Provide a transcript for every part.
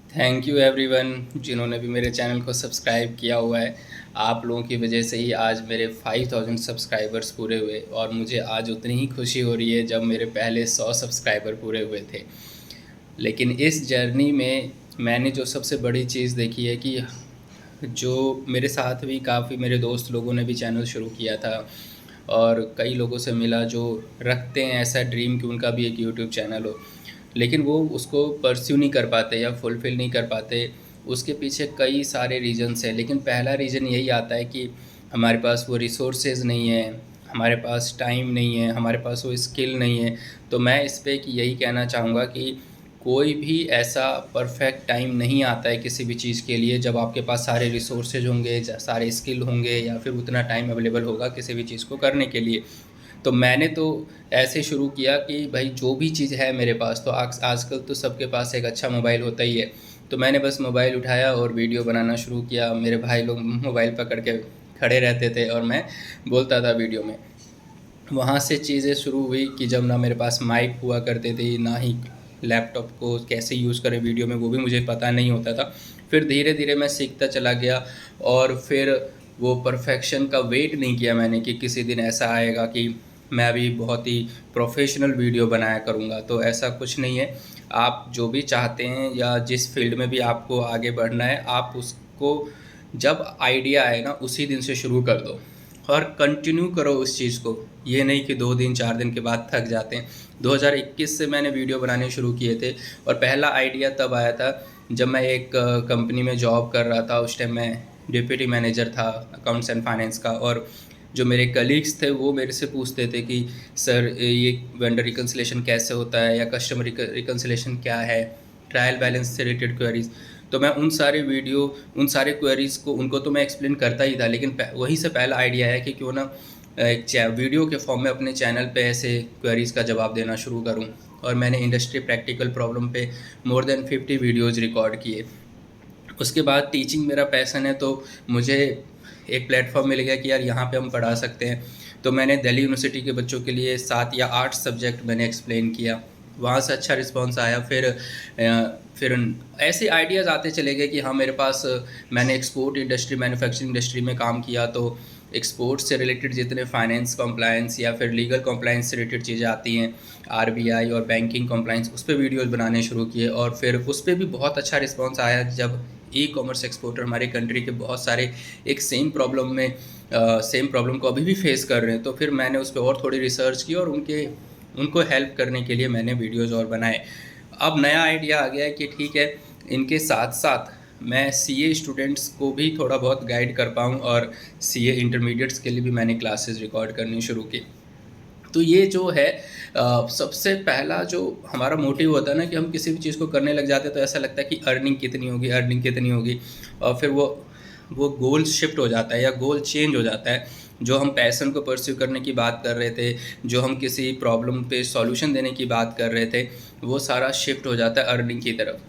Thank you everyone जिन्होंने भी मेरे चैनल को सब्सक्राइब किया हुआ है। आप लोगों की वजह से ही आज मेरे 5000 सब्सक्राइबर्स पूरे हुए और मुझे आज उतनी ही खुशी हो रही है जब मेरे पहले 100 सब्सक्राइबर पूरे हुए थे। लेकिन इस जर्नी में मैंने जो सबसे बड़ी चीज़ देखी है कि जो मेरे साथ भी काफ़ी मेरे दोस्त लोगों ने भी चैनल शुरू किया था और कई लोगों से मिला जो रखते हैं ऐसा ड्रीम कि उनका भी एक यूट्यूब चैनल हो, लेकिन वो उसको परस्यू नहीं कर पाते या फुलफ़िल नहीं कर पाते। उसके पीछे कई सारे रीज़न्स हैं, लेकिन पहला रीज़न यही आता है कि हमारे पास वो रिसोर्सेज़ नहीं है, हमारे पास टाइम नहीं है, हमारे पास वो स्किल नहीं है। तो मैं इस पे कि यही कहना चाहूँगा कि कोई भी ऐसा परफेक्ट टाइम नहीं आता है किसी भी चीज़ के लिए जब आपके पास सारे रिसोर्सेज होंगे, सारे स्किल होंगे या फिर उतना टाइम अवेलेबल होगा किसी भी चीज़ को करने के लिए। तो मैंने तो ऐसे शुरू किया कि भाई जो भी चीज़ है मेरे पास, तो आजकल तो सबके पास एक अच्छा मोबाइल होता ही है। तो मैंने बस मोबाइल उठाया और वीडियो बनाना शुरू किया। मेरे भाई लोग मोबाइल पकड़ के खड़े रहते थे और मैं बोलता था वीडियो में। वहाँ से चीज़ें शुरू हुई कि जब ना मेरे पास माइक हुआ करते थे, ना ही लैपटॉप को कैसे यूज़ करें वीडियो में, वो भी मुझे पता नहीं होता था। फिर धीरे धीरे मैं सीखता चला गया और फिर वो परफेक्शन का वेट नहीं किया मैंने कि किसी दिन ऐसा आएगा कि मैं अभी बहुत ही प्रोफेशनल वीडियो बनाया करूँगा। तो ऐसा कुछ नहीं है। आप जो भी चाहते हैं या जिस फील्ड में भी आपको आगे बढ़ना है, आप उसको जब आइडिया आए ना उसी दिन से शुरू कर दो और कंटिन्यू करो उस चीज़ को। ये नहीं कि 2 दिन 4 दिन के बाद थक जाते हैं। 2021 से मैंने वीडियो बनाने शुरू किए थे और पहला आइडिया तब आया था जब मैं एक कंपनी में जॉब कर रहा था। उस टाइम मैं डिप्टी मैनेजर था अकाउंट्स एंड फाइनेंस का, और जो मेरे कलीग्स थे वो मेरे से पूछते थे कि सर ये वेंडर रिकन्सिलेशन कैसे होता है या कस्टमर रिकन्सिलेशन क्या है, ट्रायल बैलेंस से रिलेटेड क्वेरीज। तो मैं उन सारे क्वेरीज़ को उनको तो मैं एक्सप्लेन करता ही था, लेकिन वहीं से पहला आइडिया है कि क्यों ना एक वीडियो के फॉर्म में अपने चैनल पे ऐसे क्वेरीज़ का जवाब देना शुरू करूं। और मैंने इंडस्ट्री प्रैक्टिकल प्रॉब्लम पे मोर देन 50 वीडियोज़ रिकॉर्ड किए। उसके बाद टीचिंग मेरा पैशन है, तो मुझे एक प्लेटफॉर्म मिल गया कि यार यहाँ पे हम पढ़ा सकते हैं। तो मैंने दिल्ली यूनिवर्सिटी के बच्चों के लिए 7 या 8 सब्जेक्ट मैंने एक्सप्लेन किया। वहाँ से अच्छा रिस्पांस आया। फिर ऐसे आइडियाज़ आते चले गए कि हाँ मेरे पास मैंने एक्सपोर्ट इंडस्ट्री, मैन्युफैक्चरिंग इंडस्ट्री में काम किया, तो एक्सपोर्ट से रिलेटेड जितने फाइनेंस कॉम्प्लायंस या फिर लीगल कॉम्प्लायंस से रिलेटेड चीज़ें आती हैं, आरबीआई और बैंकिंग कॉम्प्लायंस, उस पर वीडियोज़ बनाने शुरू किए। और फिर उस पर भी बहुत अच्छा रिस्पॉन्स आया जब ई कॉमर्स एक्सपोर्टर हमारे कंट्री के बहुत सारे एक सेम प्रॉब्लम को अभी भी फेस कर रहे हैं। तो फिर मैंने उस पर और थोड़ी रिसर्च की और उनको हेल्प करने के लिए मैंने वीडियोज़ और बनाए। अब नया आइडिया आ गया है कि ठीक है, इनके साथ साथ मैं सीए स्टूडेंट्स को भी थोड़ा बहुत गाइड कर पाऊँ, और सीए इंटरमीडिएट्स के लिए भी मैंने क्लासेस रिकॉर्ड करनी शुरू की। तो ये जो है सबसे पहला जो हमारा मोटिव होता है ना कि हम किसी भी चीज़ को करने लग जाते हैं तो ऐसा लगता है कि अर्निंग कितनी होगी, और फिर वो गोल शिफ्ट हो जाता है या गोल चेंज हो जाता है। जो हम पैशन को परस्यू करने की बात कर रहे थे, जो हम किसी प्रॉब्लम पे सॉल्यूशन देने की बात कर रहे थे, वो सारा शिफ्ट हो जाता है अर्निंग की तरफ।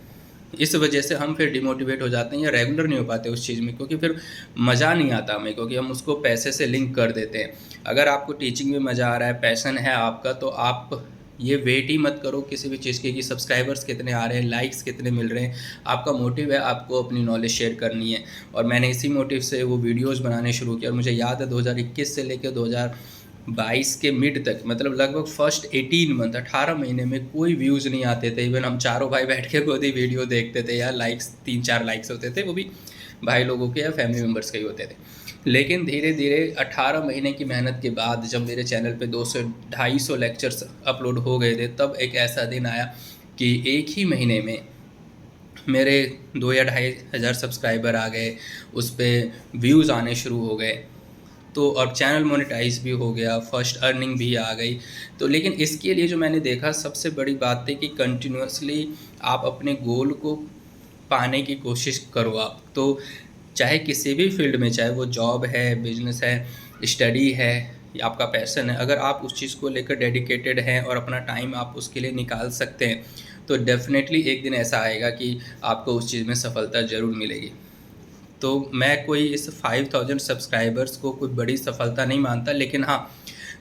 इस वजह से हम फिर डिमोटिवेट हो जाते हैं या रेगुलर नहीं हो पाते उस चीज़ में, क्योंकि फिर मज़ा नहीं आता हमें, क्योंकि हम उसको पैसे से लिंक कर देते हैं। अगर आपको टीचिंग में मज़ा आ रहा है, पैशन है आपका, तो आप ये वेट ही मत करो किसी भी चीज़ की कि सब्सक्राइबर्स कितने आ रहे हैं, लाइक्स कितने मिल रहे हैं। आपका मोटिव है आपको अपनी नॉलेज शेयर करनी है। और मैंने इसी मोटिव से वो वीडियोज़ बनाने शुरू किया। और मुझे याद है 2021 से लेकर 2022 के मिड तक, मतलब लगभग फर्स्ट 18 मंथ, 18 महीने में कोई व्यूज़ नहीं आते थे। इवन हम चारों भाई बैठ के खुद ही वीडियो देखते थे यार, लाइक्स 3-4 लाइक्स होते थे, वो भी भाई लोगों के या फैमिली मेम्बर्स के ही होते थे। लेकिन धीरे धीरे 18 महीने की मेहनत के बाद जब मेरे चैनल पे 200-250 लेक्चर्स अपलोड हो गए थे, तब एक ऐसा दिन आया कि एक ही महीने में मेरे 2 या 2,500 सब्सक्राइबर आ गए, उस पर व्यूज़ आने शुरू हो गए। तो अब चैनल मोनेटाइज भी हो गया, फर्स्ट अर्निंग भी आ गई। तो लेकिन इसके लिए जो मैंने देखा सबसे बड़ी बात थी कि कंटिन्यूअसली आप अपने गोल को पाने की कोशिश करो। आप तो चाहे किसी भी फील्ड में, चाहे वो जॉब है, बिजनेस है, स्टडी है या आपका पैशन है, अगर आप उस चीज़ को लेकर डेडिकेटेड हैं और अपना टाइम आप उसके लिए निकाल सकते हैं, तो डेफिनेटली एक दिन ऐसा आएगा कि आपको उस चीज़ में सफलता ज़रूर मिलेगी। तो मैं कोई इस 5000 सब्सक्राइबर्स को कोई बड़ी सफलता नहीं मानता, लेकिन हाँ,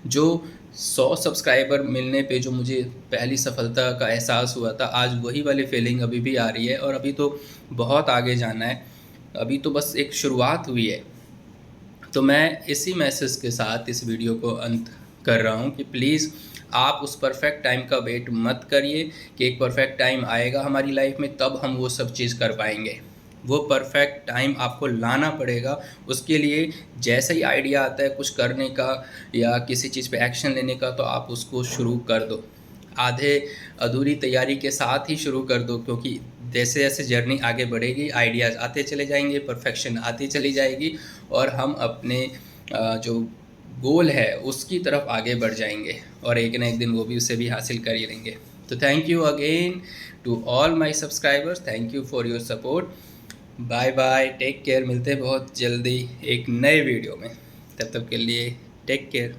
जो 100 सब्सक्राइबर मिलने पे जो मुझे पहली सफलता का एहसास हुआ था, आज वही वाली फीलिंग अभी भी आ रही है। और अभी तो बहुत आगे जाना है, अभी तो बस एक शुरुआत हुई है। तो मैं इसी मैसेज के साथ इस वीडियो को अंत कर रहा हूँ कि प्लीज़ आप उस परफेक्ट टाइम का वेट मत करिए कि एक परफेक्ट टाइम आएगा हमारी लाइफ में तब हम वो सब चीज़ कर पाएंगे। वो परफेक्ट टाइम आपको लाना पड़ेगा। उसके लिए जैसे ही आइडिया आता है कुछ करने का या किसी चीज़ पे एक्शन लेने का, तो आप उसको शुरू कर दो। आधे अधूरी तैयारी के साथ ही शुरू कर दो, क्योंकि जैसे जैसे जर्नी आगे बढ़ेगी आइडियाज़ आते चले जाएंगे, परफेक्शन आती चली जाएगी और हम अपने जो गोल है उसकी तरफ आगे बढ़ जाएंगे और एक ना एक दिन वो भी उसे भी हासिल कर ही लेंगे। तो thank you again to all my subscribers, thank you for your support. Bye bye, take care. मिलते हैं बहुत जल्दी एक नए वीडियो में, तब तक के लिए टेक केयर।